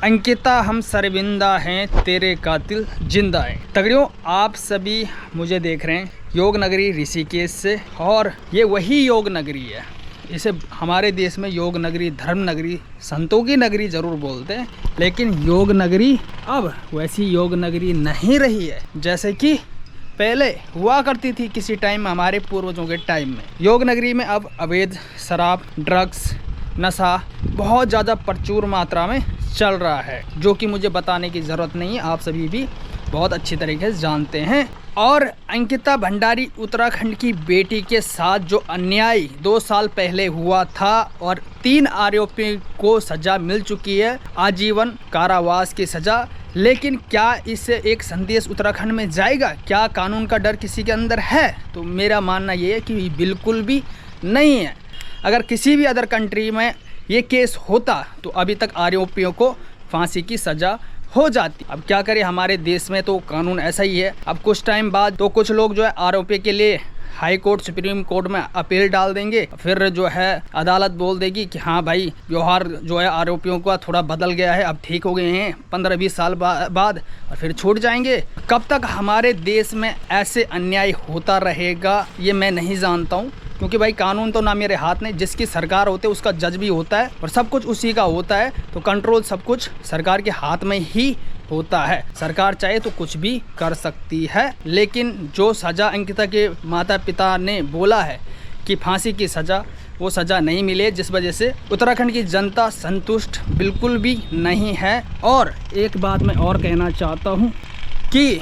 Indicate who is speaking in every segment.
Speaker 1: अंकिता हम शर्मिंदा हैं, तेरे कातिल जिंदा है। तगड़ियों, आप सभी मुझे देख रहे हैं योग नगरी ऋषिकेश से, और ये वही योग नगरी है। इसे हमारे देश में योग नगरी, धर्म नगरी, संतों की नगरी ज़रूर बोलते हैं, लेकिन योग नगरी अब वैसी योग नगरी नहीं रही है जैसे कि पहले हुआ करती थी किसी टाइम में, हमारे पूर्वजों के टाइम में। योग नगरी में अब अवैध शराब, ड्रग्स, नशा बहुत ज़्यादा प्रचुर मात्रा में चल रहा है, जो कि मुझे बताने की ज़रूरत नहीं है, आप सभी भी बहुत अच्छी तरीके से जानते हैं। और अंकिता भंडारी उत्तराखंड की बेटी के साथ जो अन्याय 2 साल पहले हुआ था और 3 आरोपियों को सज़ा मिल चुकी है, आजीवन कारावास की सज़ा। लेकिन क्या इससे एक संदेश उत्तराखंड में जाएगा? क्या कानून का डर किसी के अंदर है? तो मेरा मानना ये है कि बिल्कुल भी नहीं है। अगर किसी भी अदर कंट्री में ये केस होता तो अभी तक आरोपियों को फांसी की सज़ा हो जाती। अब क्या करें, हमारे देश में तो कानून ऐसा ही है। अब कुछ टाइम बाद तो कुछ लोग जो है आरोपी के लिए हाई कोर्ट, सुप्रीम कोर्ट में अपील डाल देंगे, फिर जो है अदालत बोल देगी कि हाँ भाई, व्यवहार जो है आरोपियों का थोड़ा बदल गया है, अब ठीक हो गए हैं 15-20 साल बाद, और फिर छूट जाएंगे। कब तक हमारे देश में ऐसे अन्याय होता रहेगा ये मैं नहीं जानता हूँ, क्योंकि भाई कानून तो ना मेरे हाथ में, जिसकी सरकार होते है उसका जज भी होता है और सब कुछ उसी का होता है, तो कंट्रोल सब कुछ सरकार के हाथ में ही होता है। सरकार चाहे तो कुछ भी कर सकती है, लेकिन जो सज़ा अंकिता के माता पिता ने बोला है कि फांसी की सज़ा, वो सज़ा नहीं मिले, जिस वजह से उत्तराखंड की जनता संतुष्ट बिल्कुल भी नहीं है। और एक बात मैं और कहना चाहता हूँ कि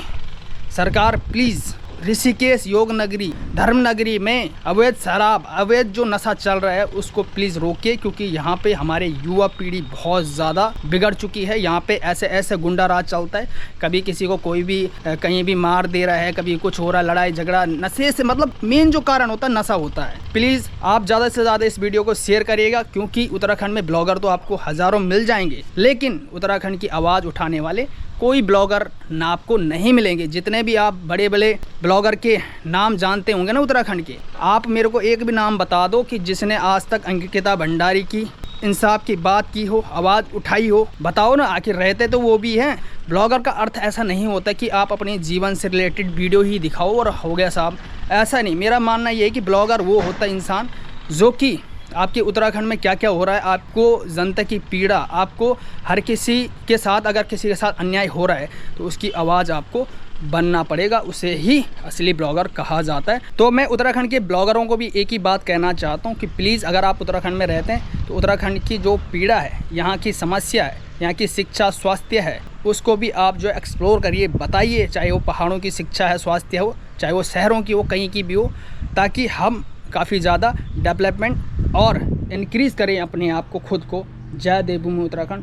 Speaker 1: सरकार प्लीज़ ऋषिकेश योग नगरी, धर्म नगरी में अवैध शराब, अवैध जो नशा चल रहा है उसको प्लीज़ रोके, क्योंकि यहाँ पे हमारे युवा पीढ़ी बहुत ज़्यादा बिगड़ चुकी है। यहाँ पे ऐसे ऐसे गुंडा राज चलता है, कभी किसी को कोई भी कहीं भी मार दे रहा है, कभी कुछ हो रहा है, लड़ाई झगड़ा नशे से, मतलब मेन जो कारण होता है नशा होता है। प्लीज़ आप ज़्यादा से ज़्यादा इस वीडियो को शेयर करिएगा, क्योंकि उत्तराखंड में ब्लॉगर तो आपको हज़ारों मिल जाएंगे, लेकिन उत्तराखंड की आवाज़ उठाने वाले कोई ब्लॉगर ना आपको नहीं मिलेंगे। जितने भी आप बड़े बड़े ब्लॉगर के नाम जानते होंगे ना उत्तराखंड के, आप मेरे को एक भी नाम बता दो कि जिसने आज तक अंकिता भंडारी की इंसाफ की बात की हो, आवाज़ उठाई हो। बताओ ना, आखिर रहते तो वो भी हैं। ब्लॉगर का अर्थ ऐसा नहीं होता कि आप अपने जीवन से रिलेटेड वीडियो ही दिखाओ और हो गया साहब, ऐसा नहीं। मेरा मानना ये है कि ब्लॉगर वो होता है इंसान जो कि आपके उत्तराखंड में क्या क्या हो रहा है, आपको जनता की पीड़ा, आपको हर किसी के साथ, अगर किसी के साथ अन्याय हो रहा है तो उसकी आवाज़ आपको बनना पड़ेगा, उसे ही असली ब्लॉगर कहा जाता है। तो मैं उत्तराखंड के ब्लॉगरों को भी एक ही बात कहना चाहता हूँ कि प्लीज़ अगर आप उत्तराखंड में रहते हैं तो उत्तराखंड की जो पीड़ा है, यहाँ की समस्या है, यहाँ की शिक्षा स्वास्थ्य है, उसको भी आप जो एक्सप्लोर करिए, बताइए, चाहे वो पहाड़ों की शिक्षा है, स्वास्थ्य हो, चाहे वो शहरों की हो, कहीं की भी हो, ताकि हम काफ़ी ज़्यादा डेवलपमेंट और इनक्रीज़ करें अपने आप को, खुद को। जय देवभूमि उत्तराखंड।